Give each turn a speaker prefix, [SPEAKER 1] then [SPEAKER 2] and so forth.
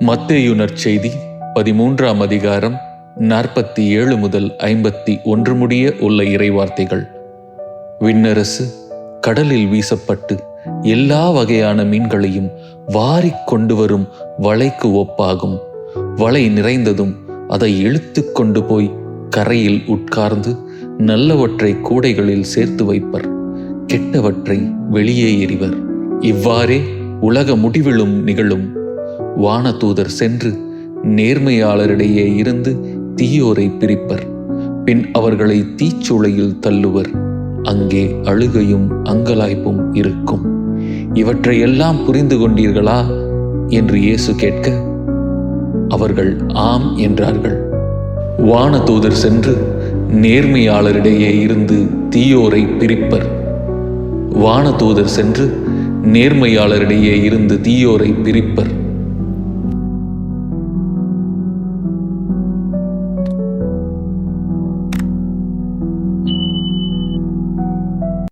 [SPEAKER 1] மத்தேயு நற்செய்தி 13ஆம் அதிகாரம் 47 முதல் 51 முடிய உள்ள இறைவார்த்தைகள். விண்ணரசு கடலில் வீசப்பட்டு எல்லா வகையான மீன்களையும் வாரிக் கொண்டு வரும் வலைக்கு ஒப்பாகும். வலை நிறைந்ததும் அதை இழுத்து கொண்டு போய் கரையில் உட்கார்ந்து நல்லவற்றை கூடைகளில் சேர்த்து வைப்பர், கெட்டவற்றை வெளியே எறிவர். இவ்வாறே உலக முடிவிலும் நிகழும். வானதூதர் சென்று நேர்மையாளரிடையே இருந்து தீயோரை பிரிப்பர், பின் அவர்களை தீச்சூளையில் தள்ளுவர். அங்கே அழுகையும் அங்கலாய்ப்பும் இருக்கும். இவற்றையெல்லாம் புரிந்து கொண்டீர்களா என்று இயேசு கேட்க, அவர்கள் ஆம் என்றார்கள். வானதூதர் சென்று நேர்மையாளரிடையே இருந்து தீயோரை பிரிப்பர். வானதூதர் சென்று நேர்மையாளரிடையே இருந்து தீயோரை பிரிப்பர்.